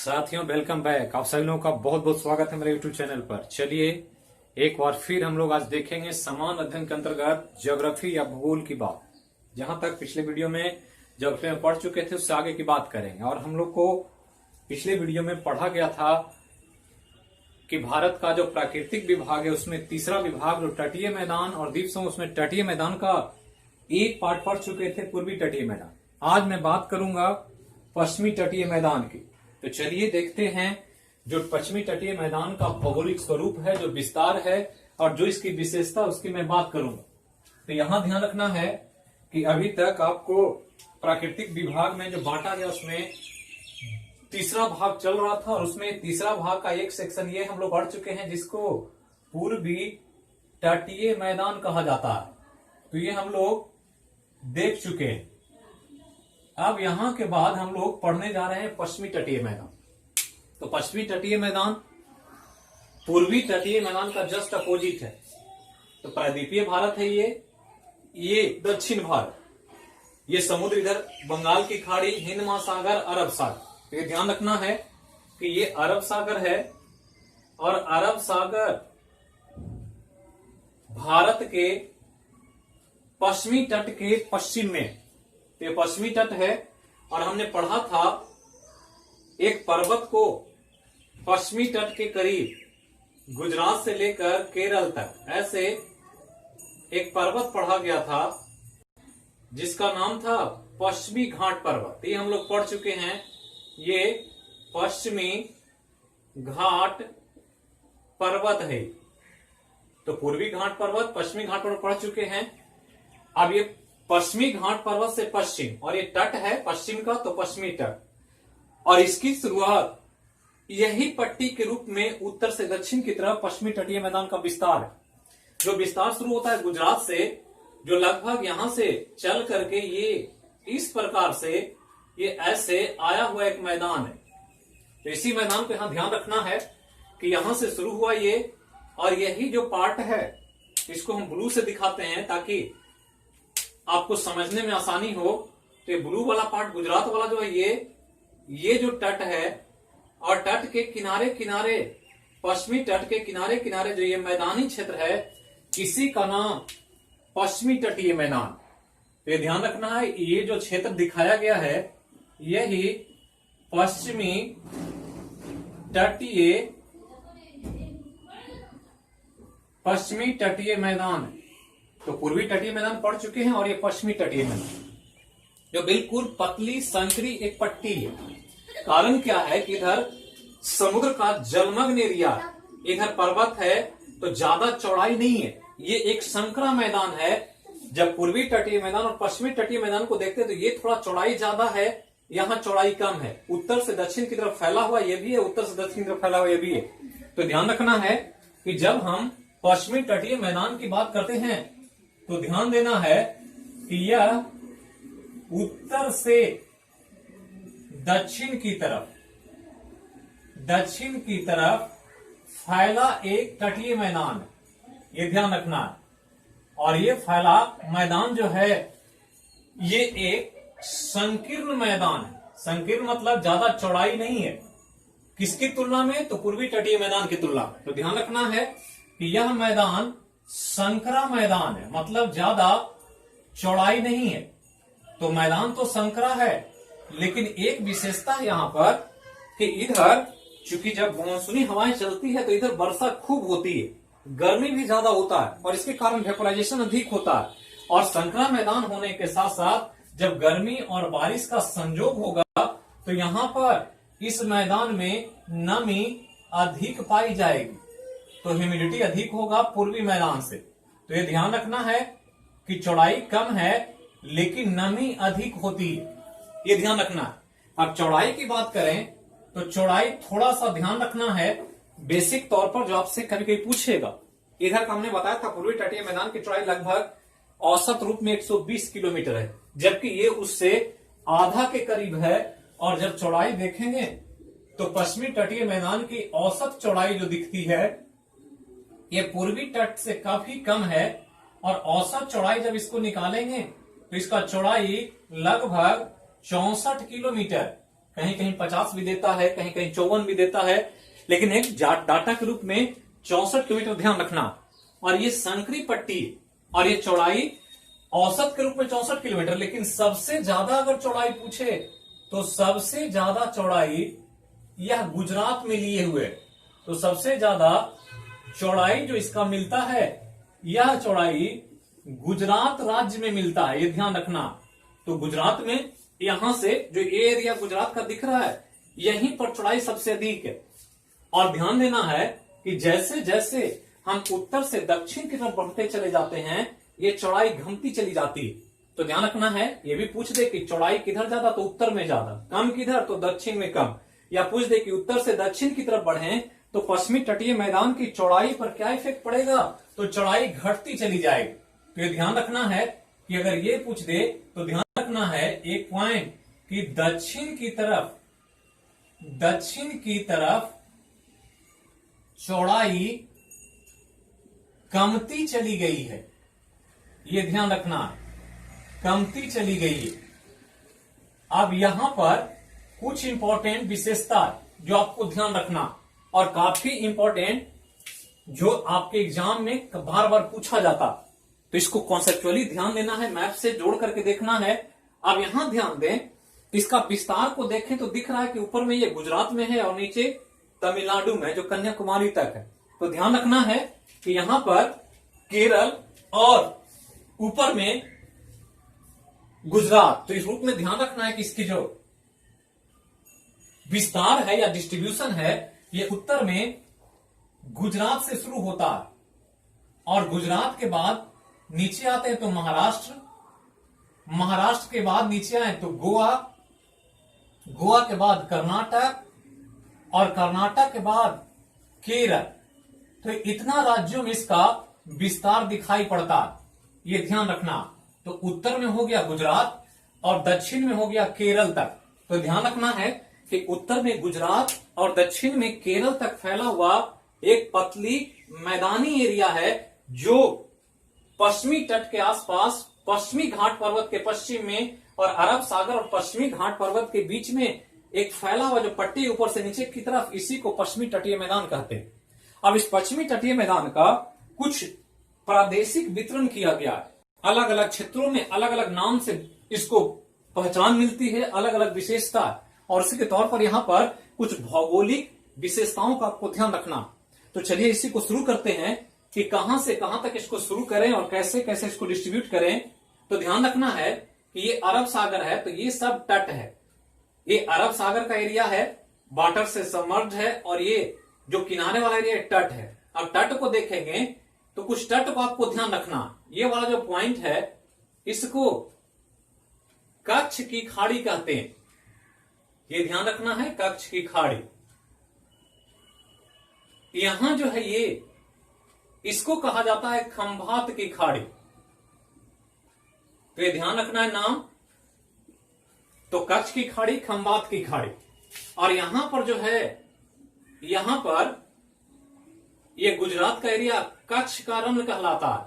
साथियों, welcome back. आप सभी लोगों का बहुत बहुत स्वागत है मेरे यूट्यूब चैनल पर। चलिए एक बार फिर हम लोग आज देखेंगे समान अध्ययन के अंतर्गत ज्योग्राफी या भूगोल की बात। जहां तक पिछले वीडियो में ज्योग्राफी में पढ़ चुके थे उससे आगे की बात करेंगे। और हम लोग को पिछले वीडियो में पढ़ा गया था कि भारत का जो प्राकृतिक विभाग है उसमें तीसरा विभाग जो तटीय मैदान और द्वीप समूह, उसमें तटीय मैदान का एक पार्ट पढ़ चुके थे, पूर्वी तटीय मैदान। आज मैं बात करूंगा पश्चिमी तटीय मैदान की। तो चलिए देखते हैं जो पश्चिमी तटीय मैदान का भौगोलिक स्वरूप है, जो विस्तार है और जो इसकी विशेषता, उसकी मैं बात करूंगा। तो यहां ध्यान रखना है कि अभी तक आपको प्राकृतिक विभाग में जो बांटा गया उसमें तीसरा भाग चल रहा था और उसमें तीसरा भाग का एक सेक्शन ये हम लोग पढ़ चुके हैं जिसको पूर्वी तटीय मैदान कहा जाता है। तो ये हम लोग देख चुके हैं। अब यहां के बाद हम लोग पढ़ने जा रहे हैं पश्चिमी तटीय मैदान। तो पश्चिमी तटीय मैदान पूर्वी तटीय मैदान का जस्ट अपोजिट है। तो प्रायद्वीपीय भारत है ये दक्षिण भारत, ये समुद्र इधर बंगाल की खाड़ी, हिंद महासागर, अरब सागर। तो ये ध्यान रखना है कि ये अरब सागर है और अरब सागर भारत के पश्चिमी तट के पश्चिम में, तो ये पश्चिमी तट है। और हमने पढ़ा था एक पर्वत को पश्चिमी तट के करीब गुजरात से लेकर केरल तक ऐसे एक पर्वत पढ़ा गया था जिसका नाम था पश्चिमी घाट पर्वत। ये हम लोग पढ़ चुके हैं। ये पश्चिमी घाट पर्वत है। तो पूर्वी घाट पर्वत, पश्चिमी घाट पर्वत पढ़ चुके हैं। अब ये पश्चिमी घाट पर्वत से पश्चिम, और ये तट है पश्चिम का, तो पश्चिमी तट, और इसकी शुरुआत यही पट्टी के रूप में उत्तर से दक्षिण की तरफ पश्चिमी तटीय मैदान का विस्तार है। जो विस्तार शुरू होता है गुजरात से, जो लगभग यहां से चल करके ये इस प्रकार से ये ऐसे आया हुआ एक मैदान है। तो इसी मैदान को यहां ध्यान रखना है कि यहां से शुरू हुआ ये, और यही जो पार्ट है इसको हम ब्लू से दिखाते हैं ताकि आपको समझने में आसानी हो। तो ये ब्लू वाला पार्ट गुजरात वाला जो है ये जो तट है, और तट के किनारे किनारे, पश्चिमी तट के किनारे किनारे जो ये मैदानी क्षेत्र है, इसी का नाम पश्चिमी तटीय मैदान। तो ये ध्यान रखना है, ये जो क्षेत्र दिखाया गया है यही पश्चिमी तटीय मैदान है। तो पूर्वी तटीय मैदान पढ़ चुके हैं और ये पश्चिमी तटीय मैदान जो बिल्कुल पतली संकरी एक पट्टी है। कारण क्या है कि इधर समुद्र का जलमग्न एरिया, इधर पर्वत है तो ज्यादा चौड़ाई नहीं है, ये एक संकरा मैदान है। जब पूर्वी तटीय मैदान और पश्चिमी तटीय मैदान को देखते हैं तो ये थोड़ा चौड़ाई ज्यादा है, यहाँ चौड़ाई कम है। उत्तर से दक्षिण की तरफ फैला हुआ ये भी है, उत्तर से दक्षिण की तरफ फैला हुआ ये भी है। तो ध्यान रखना है कि जब हम पश्चिमी तटीय मैदान की बात करते हैं तो ध्यान देना है कि यह उत्तर से दक्षिण की तरफ फैला एक तटीय मैदान है, ये ध्यान रखना है। और ये फैला मैदान जो है ये एक संकीर्ण मैदान है। संकीर्ण मतलब ज्यादा चौड़ाई नहीं है। किसकी तुलना में? तो पूर्वी तटीय मैदान की तुलना में। तो ध्यान रखना है कि यह मैदान संकरा मैदान है, मतलब ज्यादा चौड़ाई नहीं है। तो मैदान तो संकरा है, लेकिन एक विशेषता है यहाँ पर कि इधर चूंकि जब मानसूनी हवाएं चलती है तो इधर वर्षा खूब होती है, गर्मी भी ज्यादा होता है और इसके कारण वेपोराइजेशन अधिक होता है। और संकरा मैदान होने के साथ साथ जब गर्मी और बारिश का संयोग होगा तो यहाँ पर इस मैदान में नमी अधिक पाई जाएगी, तो ह्यूमिडिटी अधिक होगा पूर्वी मैदान से। तो ये ध्यान रखना है कि चौड़ाई कम है लेकिन नमी अधिक होती है, ये ध्यान रखना है। अब चौड़ाई की बात करें तो चौड़ाई थोड़ा सा ध्यान रखना है बेसिक तौर पर, जो आपसे कभी कभी पूछेगा। इधर का हमने बताया था पूर्वी तटीय मैदान की चौड़ाई लगभग औसत रूप में 120 किलोमीटर है, जबकि ये उससे आधा के करीब है। और जब चौड़ाई देखेंगे तो पश्चिमी तटीय मैदान की औसत चौड़ाई जो दिखती है ये पूर्वी तट से काफी कम है, और औसत चौड़ाई जब इसको निकालेंगे तो इसका चौड़ाई लगभग 64 किलोमीटर कहीं कहीं 50 भी देता है, कहीं कहीं 54 भी देता है, लेकिन एक डाटा के रूप में 64 किलोमीटर ध्यान रखना। और ये संकरी पट्टी और ये चौड़ाई औसत के रूप में 64 किलोमीटर, लेकिन सबसे ज्यादा अगर चौड़ाई पूछे तो सबसे ज्यादा चौड़ाई यह गुजरात में लिए हुए, तो सबसे ज्यादा चौड़ाई जो इसका मिलता है यह चौड़ाई गुजरात राज्य में मिलता है, ये ध्यान रखना। तो गुजरात में यहां से जो ये एरिया गुजरात का दिख रहा है यहीं पर चौड़ाई सबसे अधिक है। और ध्यान देना है कि जैसे जैसे हम उत्तर से दक्षिण की तरफ बढ़ते चले जाते हैं ये चौड़ाई घटती चली जाती है। तो ध्यान रखना है, ये भी पूछ दे कि चौड़ाई किधर ज्यादा तो उत्तर में ज्यादा, कम किधर तो दक्षिण में कम, या पूछ दे कि उत्तर से दक्षिण की तरफ बढ़े तो पश्चिमी तटीय मैदान की चौड़ाई पर क्या इफेक्ट पड़ेगा, तो चौड़ाई घटती चली जाएगी। तो ये ध्यान रखना है कि अगर ये पूछ दे तो ध्यान रखना है एक पॉइंट कि दक्षिण की तरफ चौड़ाई कमती चली गई है, ये ध्यान रखना, कमती चली गई है। अब यहां पर कुछ इंपॉर्टेंट विशेषता जो आपको ध्यान रखना और काफी इंपॉर्टेंट जो आपके एग्जाम में बार बार पूछा जाता, तो इसको कॉन्सेप्चुअली ध्यान देना है, मैप से जोड़ करके देखना है। अब यहां ध्यान दें, इसका विस्तार को देखें तो दिख रहा है कि ऊपर में ये गुजरात में है और नीचे तमिलनाडु में जो कन्याकुमारी तक है। तो ध्यान रखना है कि यहां पर केरल और ऊपर में गुजरात, तो इस रूप में ध्यान रखना है कि इसकी जो विस्तार है या डिस्ट्रीब्यूशन है ये उत्तर में गुजरात से शुरू होता है और गुजरात के बाद नीचे आते हैं तो महाराष्ट्र, महाराष्ट्र के बाद नीचे आए तो गोवा, गोवा के बाद कर्नाटक और कर्नाटक के बाद केरल। तो इतना राज्यों में इसका विस्तार दिखाई पड़ता है, ये ध्यान रखना। तो उत्तर में हो गया गुजरात और दक्षिण में हो गया केरल तक। तो ध्यान रखना है कि उत्तर में गुजरात और दक्षिण में केरल तक फैला हुआ एक पतली मैदानी एरिया है जो पश्चिमी तट के आसपास पश्चिमी घाट पर्वत के पश्चिम में और अरब सागर और पश्चिमी घाट पर्वत के बीच में एक फैला हुआ जो पट्टी ऊपर से नीचे की तरफ, इसी को पश्चिमी तटीय मैदान कहते हैं। अब इस पश्चिमी तटीय मैदान का कुछ प्रादेशिक वितरण किया गया है, अलग अलग क्षेत्रों में अलग अलग नाम से इसको पहचान मिलती है, अलग अलग विशेषता, और इसी के तौर पर यहां पर कुछ भौगोलिक विशेषताओं का आपको ध्यान रखना। तो चलिए इसी को शुरू करते हैं कि कहां से कहां तक इसको शुरू करें और कैसे कैसे इसको डिस्ट्रीब्यूट करें। तो ध्यान रखना है कि ये अरब सागर है, तो ये सब तट है, ये अरब सागर का एरिया है, वाटर से सबमर्ज है, और ये जो किनारे वाला एरिया तट है। अब तट को देखेंगे तो कुछ तट को आपको ध्यान रखना, ये वाला जो पॉइंट है इसको कच्छ की खाड़ी कहते हैं, ये ध्यान रखना है, कच्छ की खाड़ी। यहां जो है ये इसको कहा जाता है खंभात की खाड़ी, तो ये ध्यान रखना है नाम। तो कच्छ की खाड़ी, खंभात की खाड़ी, और यहां पर जो है यहां पर ये गुजरात का एरिया कच्छ का रण कहलाता है,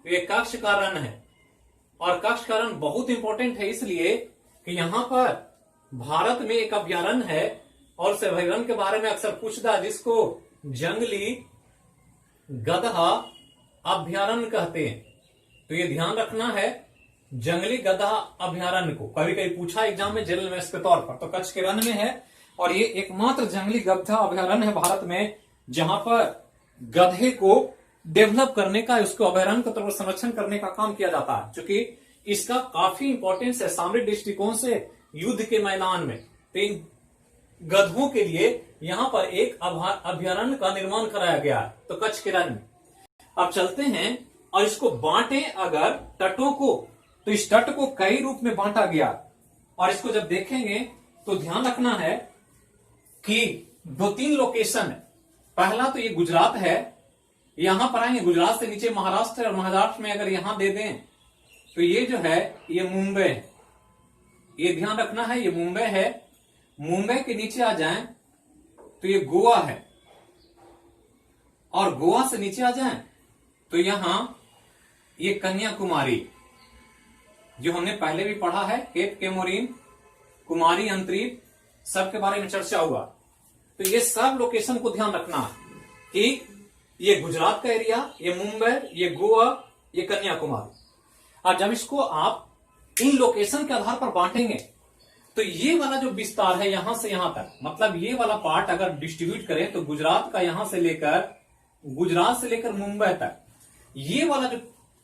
तो ये कच्छ का रण है। और कच्छ का रण बहुत इंपॉर्टेंट है इसलिए कि यहां पर भारत में एक अभयारण्य है और उस अभयारण्य के बारे में अक्सर पूछता है, जिसको जंगली गधा अभयारण्य कहते हैं। तो ये ध्यान रखना है, जंगली गधा अभयारण्य को कभी कभी पूछा एग्जाम में जनरल मैथ्स के तौर पर, तो कच्छ के रण में है और ये एकमात्र जंगली गधा अभयारण्य है भारत में जहां पर गधे को डेवलप करने का, उसको अभयारण्य के तौर पर संरक्षण करने का काम किया जाता है, क्योंकि इसका काफी इंपॉर्टेंस है सामरिक दृष्टिकोण से युद्ध के मैदान में। तो इन गधों के लिए यहां पर एक अभयारण्य का निर्माण कराया गया है, तो कच्छ के रण में। अब चलते हैं और इसको बांटे अगर तटों को, तो इस तट को कई रूप में बांटा गया, और इसको जब देखेंगे तो ध्यान रखना है कि 2-3 लोकेशन है। पहला तो ये गुजरात है, यहां पर आएंगे, गुजरात से नीचे महाराष्ट्र है, और महाराष्ट्र में अगर यहां दे दें तो ये जो है ये मुंबई है, ये ध्यान रखना है, ये मुंबई है। मुंबई के नीचे आ जाएं तो ये गोवा है, और गोवा से नीचे आ जाएं तो यहां ये कन्याकुमारी, जो हमने पहले भी पढ़ा है, केप केमोरिन, कुमारी अंतरीप, सब के बारे में चर्चा हुआ। तो ये सब लोकेशन को ध्यान रखना कि ये गुजरात का एरिया, ये मुंबई, ये गोवा, ये कन्याकुमारी। और जब इसको आप इन लोकेशन के आधार पर बांटेंगे तो ये वाला जो विस्तार है यहां से यहां तक, मतलब ये वाला पार्ट अगर डिस्ट्रीब्यूट करें तो गुजरात का यहां से लेकर मुंबई तक, ये वाला जो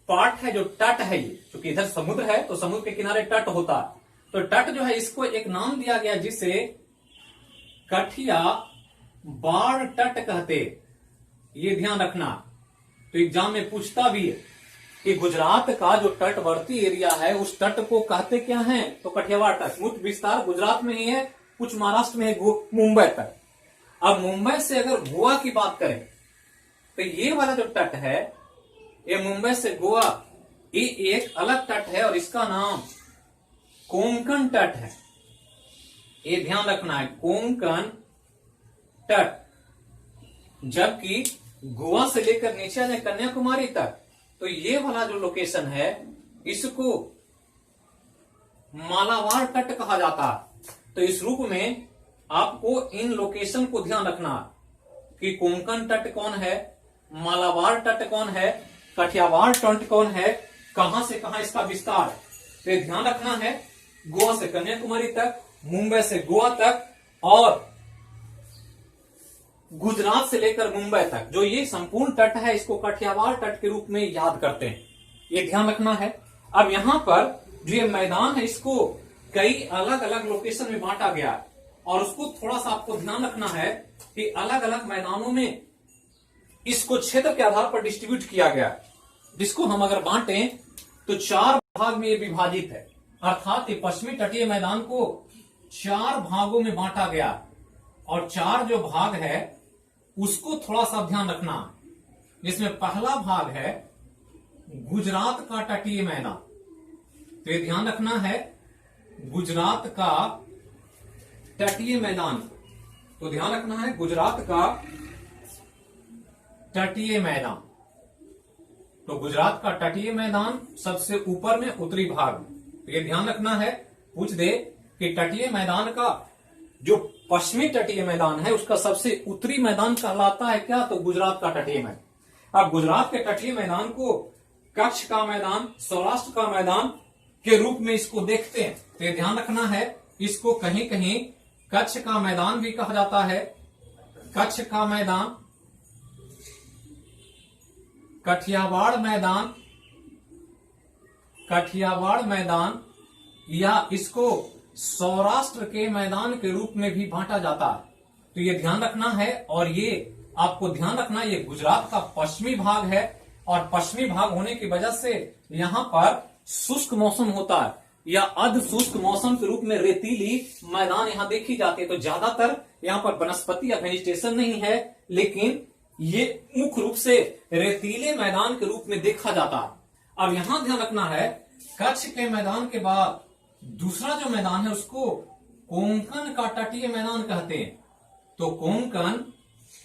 पार्ट है, जो तट है, ये क्योंकि इधर समुद्र है तो समुद्र के किनारे तट होता है, तो तट जो है इसको एक नाम दिया गया जिसे कठियावाड़ तट कहते। ये ध्यान रखना, तो एग्जाम में पूछता भी है कि गुजरात का जो तटवर्ती एरिया है उस तट को कहते क्या है, तो कठियावाड़ तट। मुख्य विस्तार गुजरात में ही है, कुछ महाराष्ट्र में है, मुंबई तक। अब मुंबई से अगर गोवा की बात करें तो ये वाला जो तट है, ये मुंबई से गोवा, ये एक अलग तट है और इसका नाम कोंकण तट है। ये ध्यान रखना है, कोंकण तट। जबकि गोवा से लेकर नीचे आ जाए कन्याकुमारी तक, तो ये वाला जो लोकेशन है इसको मालाबार तट कहा जाता है। तो इस रूप में आपको इन लोकेशन को ध्यान रखना कि कोंकण तट कौन है, मालाबार तट कौन है, कठियावाड़ तट कौन है, कहां से कहां इसका विस्तार है। तो ध्यान रखना है, गोवा से कन्याकुमारी तक, मुंबई से गोवा तक और गुजरात से लेकर मुंबई तक, जो ये संपूर्ण तट है इसको कठियावाड़ तट के रूप में याद करते हैं। ये ध्यान रखना है। अब यहां पर जो ये मैदान है इसको कई अलग अलग लोकेशन में बांटा गया है और उसको थोड़ा सा आपको ध्यान रखना है कि अलग अलग मैदानों में इसको क्षेत्र के आधार पर डिस्ट्रीब्यूट किया गया है, जिसको हम अगर बांटें तो 4 भाग में ये विभाजित है। अर्थात ये पश्चिमी तटीय मैदान को 4 भागों में बांटा गया और 4 जो भाग है उसको थोड़ा सा ध्यान रखना। जिसमें पहला भाग है गुजरात का तटीय मैदान, तो ये ध्यान रखना है, गुजरात का तटीय मैदान। तो ध्यान रखना है गुजरात का तटीय मैदान। तो गुजरात का तटीय मैदान सबसे ऊपर में उत्तरी भाग में, तो ये ध्यान रखना है। पूछ दे कि तटीय मैदान का जो पश्चिमी तटीय मैदान है उसका सबसे उत्तरी मैदान कहलाता है क्या, तो गुजरात का तटीय मैदान। अब गुजरात के तटीय मैदान को कच्छ का मैदान, सौराष्ट्र का मैदान के रूप में इसको देखते हैं। तो ये ध्यान रखना है, इसको कहीं कहीं कच्छ का मैदान भी कहा जाता है, कच्छ का मैदान, कठियावाड़ मैदान, कठियावाड़ मैदान, या इसको सौराष्ट्र के मैदान के रूप में भी बांटा जाता है। तो ये ध्यान रखना है और ये आपको ध्यान रखना, ये गुजरात का पश्चिमी भाग है और पश्चिमी भाग होने की वजह से यहाँ पर शुष्क मौसम होता है या अर्ध शुष्क मौसम के रूप में रेतीली मैदान यहाँ देखी जाती है। तो ज्यादातर यहाँ पर वनस्पति या वेजिटेशन नहीं है, लेकिन ये मुख्य रूप से रेतीले मैदान के रूप में देखा जाता है। अब यहां ध्यान रखना है, कच्छ के मैदान के बाद दूसरा जो मैदान है उसको कोंकण का तटीय मैदान कहते हैं। तो कोंकण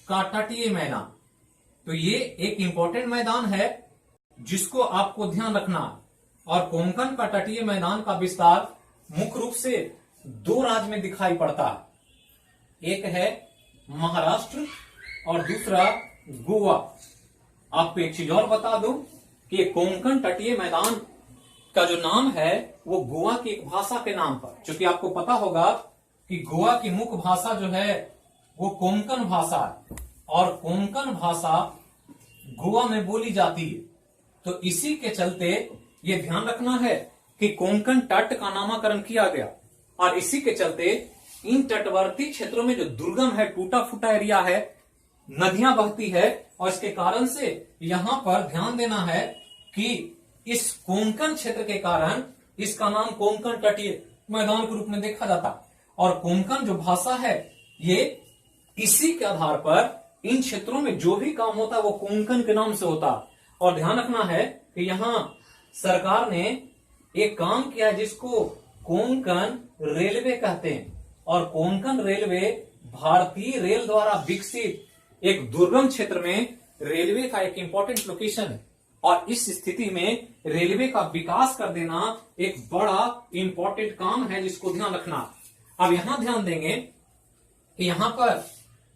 का तटीय मैदान, तो ये एक इंपॉर्टेंट मैदान है जिसको आपको ध्यान रखना। और कोंकण का तटीय मैदान का विस्तार मुख्य रूप से 2 राज्य में दिखाई पड़ता है, एक है महाराष्ट्र और दूसरा गोवा। आपको एक चीज और बता दूं कि कोंकण तटीय मैदान का जो नाम है वो गोवा की एक भाषा के नाम पर, क्योंकि आपको पता होगा कि गोवा की मुख्य भाषा जो है वो कोंकण भाषा है और कोंकण भाषा गोवा में बोली जाती है। तो इसी के चलते ये ध्यान रखना है कि कोंकण तट का नामकरण किया गया और इसी के चलते इन तटवर्ती क्षेत्रों में जो दुर्गम है, टूटा फूटा एरिया है, नदियां बहती है और इसके कारण से यहां पर ध्यान देना है कि इस कोंकण क्षेत्र के कारण इसका नाम कोंकण तटीय मैदान के रूप में देखा जाता। और कोंकण जो भाषा है ये इसी के आधार पर इन क्षेत्रों में जो भी काम होता है वो कोंकण के नाम से होता। और ध्यान रखना है कि यहाँ सरकार ने एक काम किया जिसको कोंकण रेलवे कहते हैं और कोंकण रेलवे भारतीय रेल द्वारा विकसित एक दुर्गम क्षेत्र में रेलवे का एक इंपॉर्टेंट लोकेशन है और इस स्थिति में रेलवे का विकास कर देना एक बड़ा इंपॉर्टेंट काम है जिसको ध्यान रखना। अब यहां ध्यान देंगे कि यहां पर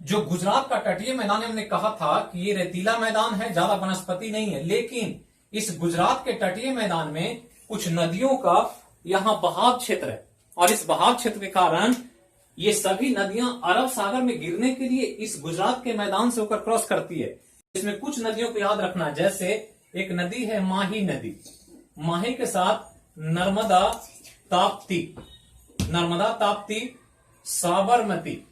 जो गुजरात का तटीय मैदान हमने कहा था कि ये रेतीला मैदान है, ज्यादा वनस्पति नहीं है, लेकिन इस गुजरात के तटीय मैदान में कुछ नदियों का यहां बहाव क्षेत्र है और इस बहाव क्षेत्र के कारण ये सभी नदियां अरब सागर में गिरने के लिए इस गुजरात के मैदान से होकर क्रॉस करती है। इसमें कुछ नदियों को याद रखना, जैसे एक नदी है माही नदी, माही के साथ नर्मदा ताप्ती, साबरमती,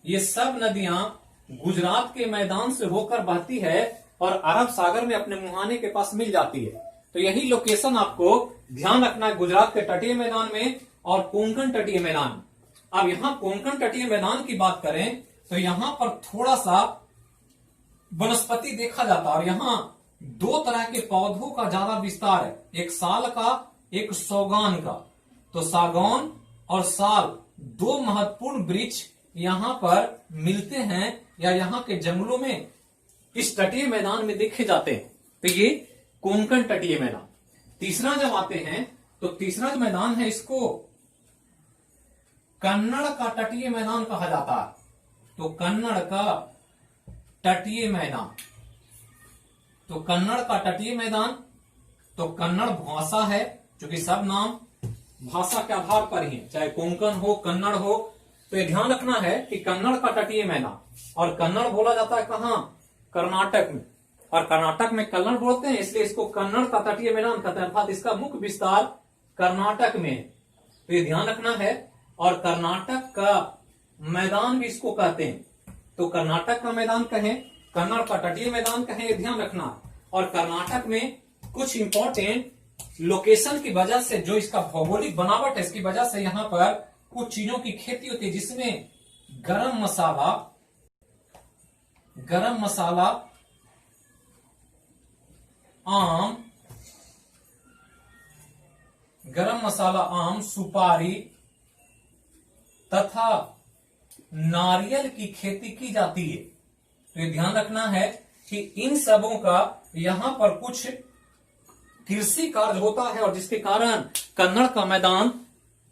ये सब नदियां गुजरात के मैदान से होकर बहती है और अरब सागर में अपने मुहाने के पास मिल जाती है। तो यही लोकेशन आपको ध्यान रखना है गुजरात के तटीय मैदान में और कोंकण तटीय मैदान। अब यहां कोंकण तटीय मैदान की बात करें तो यहां पर थोड़ा सा वनस्पति देखा जाता है और यहां दो तरह के पौधों का ज्यादा विस्तार है, एक साल का, एक सौगान का। तो सागौन और साल दो महत्वपूर्ण वृक्ष यहां पर मिलते हैं या यहां के जंगलों में इस तटीय मैदान में देखे जाते हैं। तो ये कोंकण तटीय मैदान। तीसरा जब आते हैं तो तीसरा जो मैदान है इसको कन्नड़ का तटीय मैदान कहा जाता है। तो कन्नड़ का तटीय मैदान, तो कन्नड़ का तटीय मैदान, तो कन्नड़ भाषा है, क्योंकि सब नाम भाषा के आधार पर ही है, चाहे कोंकण हो, कन्नड़ हो। तो ये ध्यान रखना है कि कन्नड़ का तटीय मैदान, और कन्नड़ बोला जाता है कहां? कर्नाटक में, और कर्नाटक में कन्नड़ बोलते हैं, इसलिए इसको कन्नड़ का तटीय मैदान कहते हैं, अर्थात इसका मुख्य विस्तार कर्नाटक में है। तो ये ध्यान रखना है। और कर्नाटक का मैदान भी इसको कहते हैं। तो कर्नाटक का मैदान कहें, कन्नड़ का तटीय मैदान कहें, ये ध्यान रखना। और कर्नाटक में कुछ इंपॉर्टेंट लोकेशन की वजह से, जो इसका भौगोलिक बनावट है, इसकी वजह से यहां पर कुछ चीजों की खेती होती है, जिसमें गरम मसाला, आम, सुपारी तथा नारियल की खेती की जाती है। तो ये ध्यान रखना है कि इन सबों का यहां पर कुछ कृषि कार्य होता है, और जिसके कारण कन्नड़ का मैदान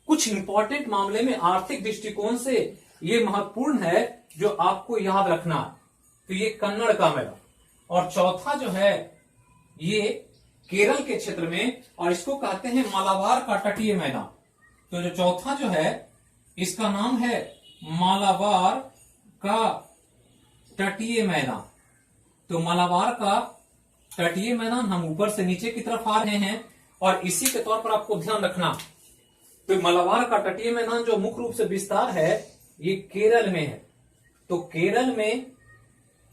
कुछ इंपॉर्टेंट मामले में आर्थिक दृष्टिकोण से ये महत्वपूर्ण है, जो आपको याद रखना है। तो ये कन्नड़ का मैदान। और चौथा जो है ये केरल के क्षेत्र में, और इसको कहते हैं मालाबार का तटीय मैदान। तो जो चौथा जो है इसका नाम है मालाबार का तटीय मैदान। तो मालाबार का तटीय मैदान, हम ऊपर से नीचे की तरफ आ रहे हैं, और इसी के तौर पर आपको ध्यान रखना। तो मालाबार का तटीय मैदान जो मुख्य रूप से विस्तार है ये केरल में है। तो केरल में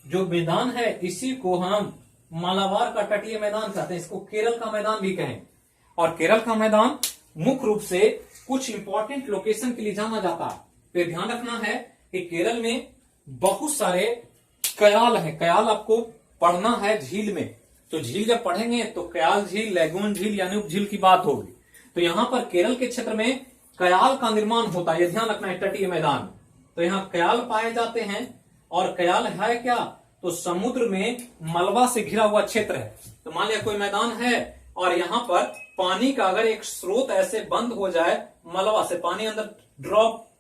जो मैदान है इसी को हम मालाबार का तटीय मैदान कहते हैं, इसको केरल का मैदान भी कहें। और केरल का मैदान मुख्य रूप से कुछ इंपॉर्टेंट लोकेशन के लिए जाना जाता है। तो ध्यान रखना है कि केरल में बहुत सारे कयाल हैं। कयाल आपको पढ़ना है झील में। तो झील जब पढ़ेंगे तो कयाल झील, लैगून झील यानी उपझील की बात होगी। तो यहां पर केरल के क्षेत्र में कयाल का निर्माण होता है, यह ध्यान रखना है तटीय मैदान। तो यहाँ कयाल पाए जाते हैं, और कयाल है क्या? तो समुद्र में मलबा से घिरा हुआ क्षेत्र है। तो मान लिया कोई मैदान है और यहाँ पर पानी का अगर एक स्रोत ऐसे बंद हो जाए, मलबा से पानी अंदर ड्रॉप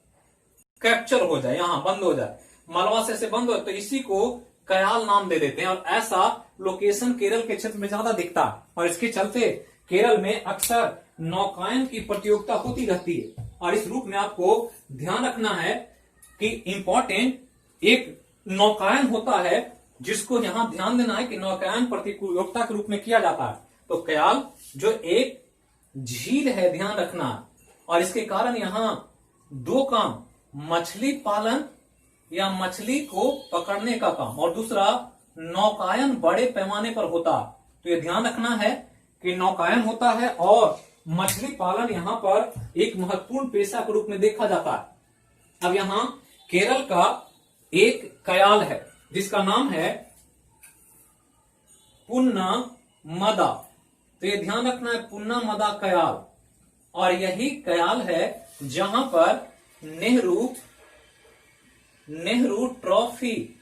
कैप्चर हो जाए, यहां बंद हो जाए, मलबा से ऐसे बंद हो, तो इसी को कयाल नाम दे देते हैं। और ऐसा लोकेशन केरल के क्षेत्र में ज्यादा दिखता है, और इसके चलते केरल में अक्सर नौकायन की प्रतियोगिता होती रहती है। और इस रूप में आपको ध्यान रखना है कि इंपॉर्टेंट एक नौकायन होता है, जिसको यहां ध्यान देना है कि नौकायन प्रतियोगिता के रूप में किया जाता है। तो कयाल जो एक झील है, ध्यान रखना। और इसके कारण यहां दो काम, मछली पालन या मछली को पकड़ने का काम, और दूसरा नौकायन बड़े पैमाने पर होता। तो ये ध्यान रखना है कि नौकायन होता है और मछली पालन यहां पर एक महत्वपूर्ण पेशा के रूप में देखा जाता है। अब यहां केरल का एक कयाल है जिसका नाम है पुन्नामदा। तो ये ध्यान रखना है, पुन्नामदा कयाल। और यही कयाल है जहां पर नेहरू ट्रॉफी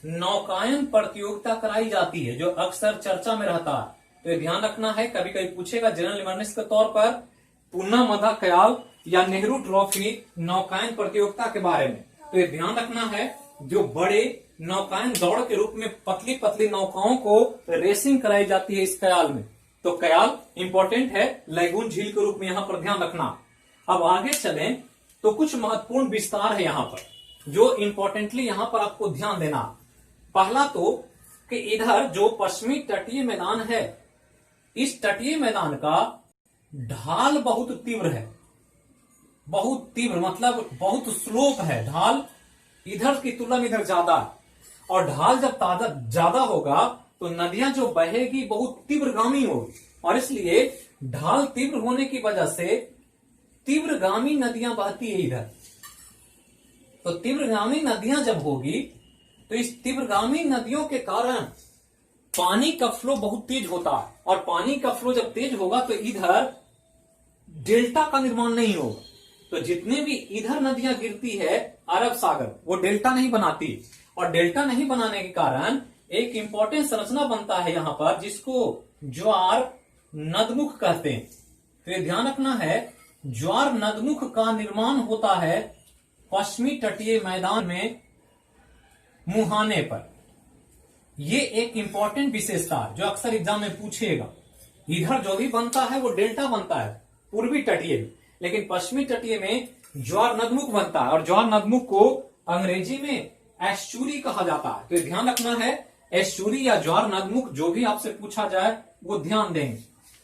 नौकायन प्रतियोगिता कराई जाती है, जो अक्सर चर्चा में रहता है। तो ये ध्यान रखना है, कभी कभी पूछेगा जनरल अवेयरनेस के तौर पर। पूना मदा कयाल या नेहरू ट्रॉफी नौकायन प्रतियोगिता के बारे में। तो ये ध्यान रखना है, जो बड़े नौकायन दौड़ के रूप में पतली पतली नौकाओं को रेसिंग कराई जाती है इस कयाल में। तो कयाल इंपॉर्टेंट है लैगून झील के रूप में, यहां पर ध्यान रखना। अब आगे चलें तो कुछ महत्वपूर्ण विस्तार है यहां पर जो इंपॉर्टेंटली यहां पर आपको ध्यान देना। पहला तो कि इधर जो पश्चिमी तटीय मैदान है, इस तटीय मैदान का ढाल बहुत तीव्र है, बहुत तीव्र मतलब बहुत स्लोप है। ढाल इधर की तुलना में इधर ज्यादा है, और ढाल जब ज्यादा होगा तो नदियां जो बहेगी बहुत तीव्रगामी होगी, और इसलिए ढाल तीव्र होने की वजह से तीव्रगामी नदियां बहती है इधर। तो तीव्रगामी नदियां जब होगी तो इस तीव्रगामी नदियों के कारण पानी का फ्लो बहुत तेज होता है, और पानी का फ्लो जब तेज होगा तो इधर डेल्टा का निर्माण नहीं होगा। तो जितने भी इधर नदियां गिरती है अरब सागर, वो डेल्टा नहीं बनाती, और डेल्टा नहीं बनाने के कारण एक इंपॉर्टेंट संरचना बनता है यहां पर जिसको ज्वार नदमुख कहते हैं। तो ये ध्यान रखना है, ज्वार नदमुख का निर्माण होता है पश्चिमी तटीय मैदान में मुहाने पर। ये एक इंपॉर्टेंट विशेषता है जो अक्सर एग्जाम में पूछेगा। इधर जो भी बनता है वो डेल्टा बनता है पूर्वी तटीय में, लेकिन पश्चिमी तटीय में ज्वार नदमुख बनता है, और ज्वार नदमुख को अंग्रेजी में एस्चुरी कहा जाता है। तो ध्यान रखना है, एस्चुरी या ज्वार नदमुख जो भी आपसे पूछा जाए वो ध्यान देंगे।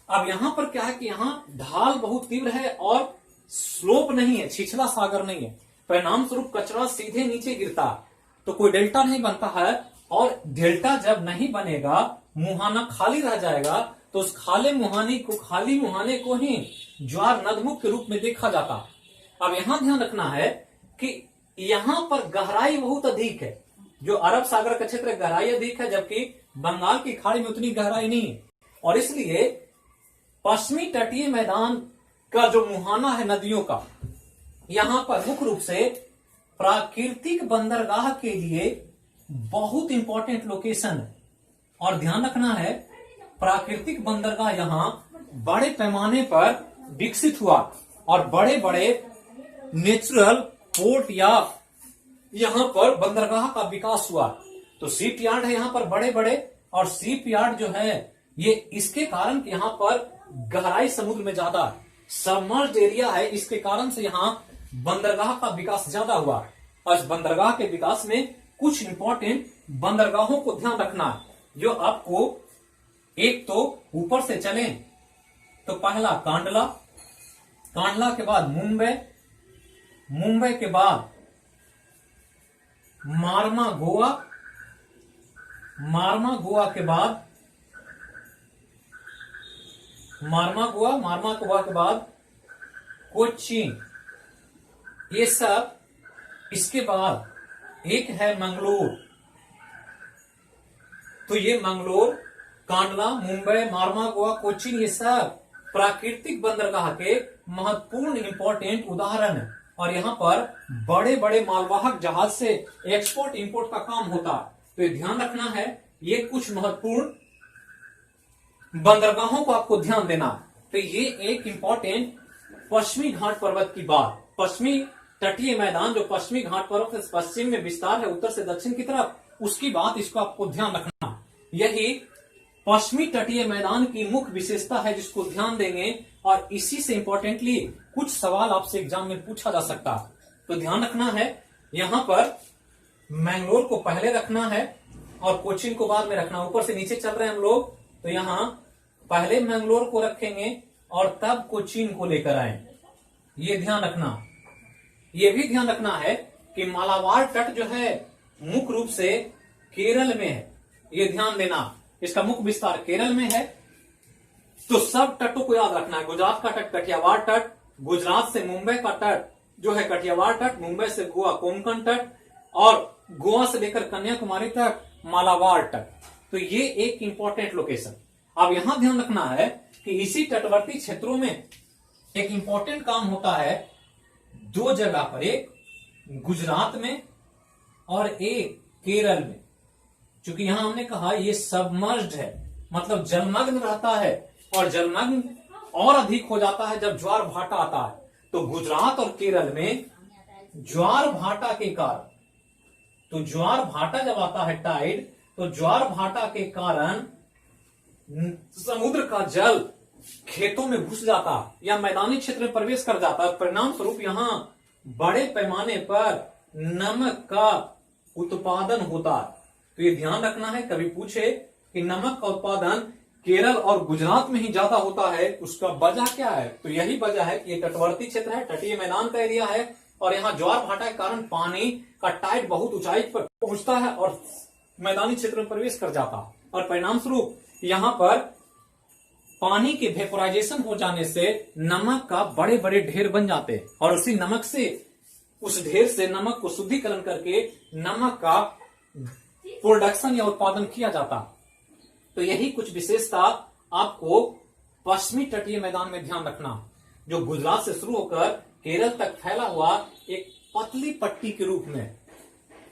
अब यहां पर क्या है कि यहां ढाल बहुत तीव्र है और स्लोप नहीं है, छिछला सागर नहीं है, परिणाम स्वरूप कचरा सीधे नीचे गिरता है, तो कोई डेल्टा नहीं बनता है। और डेल्टा जब नहीं बनेगा, मुहाना खाली रह जाएगा, तो उस खाली मुहाने को ही ज्वार नदमुख के रूप में देखा जाता है। अब यहां ध्यान रखना है कि यहां पर गहराई बहुत अधिक है, जो अरब सागर का क्षेत्र गहराई अधिक है, जबकि बंगाल की खाड़ी में उतनी गहराई नहीं है, और इसलिए पश्चिमी तटीय मैदान का जो मुहाना है नदियों का, यहां पर मुख्य रूप से प्राकृतिक बंदरगाह के लिए बहुत इंपॉर्टेंट लोकेशन है। और ध्यान रखना है, प्राकृतिक बंदरगाह यहां बड़े पैमाने पर विकसित हुआ, और बड़े बड़े नेचुरल पोर्ट या यहां पर बंदरगाह का विकास हुआ। तो शिप यार्ड है यहां पर बड़े बड़े, और शिप यार्ड जो है ये इसके कारण कि यहां पर गहराई समुद्र में ज्यादा है, सबमर्ज्ड एरिया है, इसके कारण से यहां बंदरगाह का विकास ज्यादा हुआ। और इस बंदरगाह के विकास में कुछ इंपॉर्टेंट बंदरगाहों को ध्यान रखना है, जो आपको एक तो ऊपर से चले तो पहला कांडला, कांडला के बाद मुंबई, मुंबई के बाद मार्मा गोवा, मार्मा गोवा के बाद मार्मा गोवा के बाद कोचीन, ये सब। इसके बाद एक है मंगलोर। तो ये मंगलोर, कांडला, मुंबई, मार्मा गोवा, कोचीन, ये सब प्राकृतिक बंदरगाह के महत्वपूर्ण इंपॉर्टेंट उदाहरण है, और यहां पर बड़े बड़े मालवाहक जहाज से एक्सपोर्ट इंपोर्ट का काम होता है। तो ये ध्यान रखना है, ये कुछ महत्वपूर्ण बंदरगाहों को आपको ध्यान देना है। तो ये एक इंपॉर्टेंट पश्चिमी घाट पर्वत की बात, पश्चिमी तटीय मैदान जो पश्चिमी घाट पर्वत से पश्चिम में विस्तार है उत्तर से दक्षिण की तरफ, उसकी बात, इसको आपको ध्यान रखना। यही पश्चिमी तटीय मैदान की मुख्य विशेषता है जिसको ध्यान देंगे, और इसी से इंपॉर्टेंटली कुछ सवाल आपसे एग्जाम में पूछा जा सकता है। तो ध्यान रखना है, यहां पर मैंगलोर को पहले रखना है और कोचीन को बाद में रखना। ऊपर से नीचे चल रहे हैं हम लोग, तो यहां पहले मैंगलोर को रखेंगे और तब कोचीन को लेकर आए, ये ध्यान रखना। ये भी ध्यान रखना है कि मालाबार तट जो है मुख्य रूप से केरल में है, ये ध्यान देना, इसका मुख्य विस्तार केरल में है। तो सब तटों को याद रखना है, गुजरात का तट कठियावाड़ तट, गुजरात से मुंबई का तट जो है कठियावाड़ तट, मुंबई से गोवा कोंकण तट, और गोवा से लेकर कन्याकुमारी तक मालाबार तट। तो ये एक इंपॉर्टेंट लोकेशन। अब यहां ध्यान रखना है कि इसी तटवर्ती क्षेत्रों में एक इंपॉर्टेंट काम होता है दो जगह पर, एक गुजरात में और एक केरल में। क्योंकि यहां हमने कहा ये सबमर्ज्ड है, मतलब जलमग्न रहता है, और जलमग्न और अधिक हो जाता है जब ज्वार भाटा आता है। तो गुजरात और केरल में ज्वार भाटा के कारण, तो ज्वार भाटा जब आता है टाइड, तो ज्वार भाटा के कारण समुद्र का जल खेतों में घुस जाता या मैदानी क्षेत्र में प्रवेश कर जाता है। परिणाम स्वरूप यहां बड़े पैमाने पर नमक का उत्पादन होता है। तो ये ध्यान रखना है, कभी पूछे कि नमक का उत्पादन केरल और गुजरात में ही ज्यादा होता है, उसका वजह क्या है? तो यही वजह है कि ये तटवर्ती क्षेत्र है, तटीय मैदान का एरिया है, और यहाँ ज्वार भाटा के कारण पानी का टाइड बहुत ऊंचाई पर पहुंचता है और मैदानी क्षेत्र में प्रवेश कर जाता है, और परिणाम स्वरूप यहाँ पर पानी के वेपोराइजेशन हो जाने से नमक का बड़े बड़े ढेर बन जाते हैं, और उसी नमक से, उस ढेर से नमक को शुद्धिकरण करके नमक का प्रोडक्शन या उत्पादन किया जाता। तो यही कुछ विशेषता आपको पश्चिमी तटीय मैदान में ध्यान रखना, जो गुजरात से शुरू होकर केरल तक फैला हुआ एक पतली पट्टी के रूप में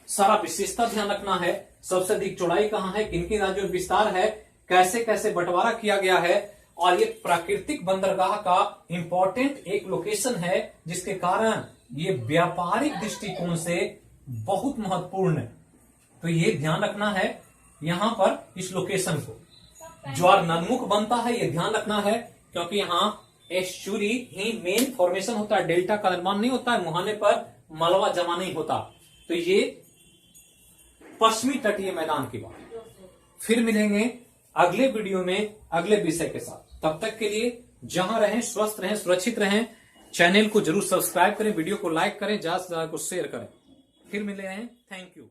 सारा विशेषता ध्यान रखना है। सबसे अधिक चौड़ाई कहाँ है, किन किन राज्यों में विस्तार है, कैसे कैसे बंटवारा किया गया है, और ये प्राकृतिक बंदरगाह का इंपॉर्टेंट एक लोकेशन है, जिसके कारण ये व्यापारिक दृष्टिकोण से बहुत महत्वपूर्ण है। तो ये ध्यान रखना है यहां पर इस लोकेशन को। ज्वार नदमुख बनता है, ये ध्यान रखना है, क्योंकि यहाँ एस्चुरी ही मेन फॉर्मेशन होता है, डेल्टा का निर्माण नहीं होता है, मुहाने पर मलबा जमा नहीं होता। तो ये पश्चिमी तटीय मैदान की बात। फिर मिलेंगे अगले वीडियो में अगले विषय के साथ। तब तक के लिए जहां रहें, स्वस्थ रहें, सुरक्षित रहें। चैनल को जरूर सब्सक्राइब करें, वीडियो को लाइक करें, ज्यादा से ज्यादा को शेयर करें। फिर मिले हैं, थैंक यू।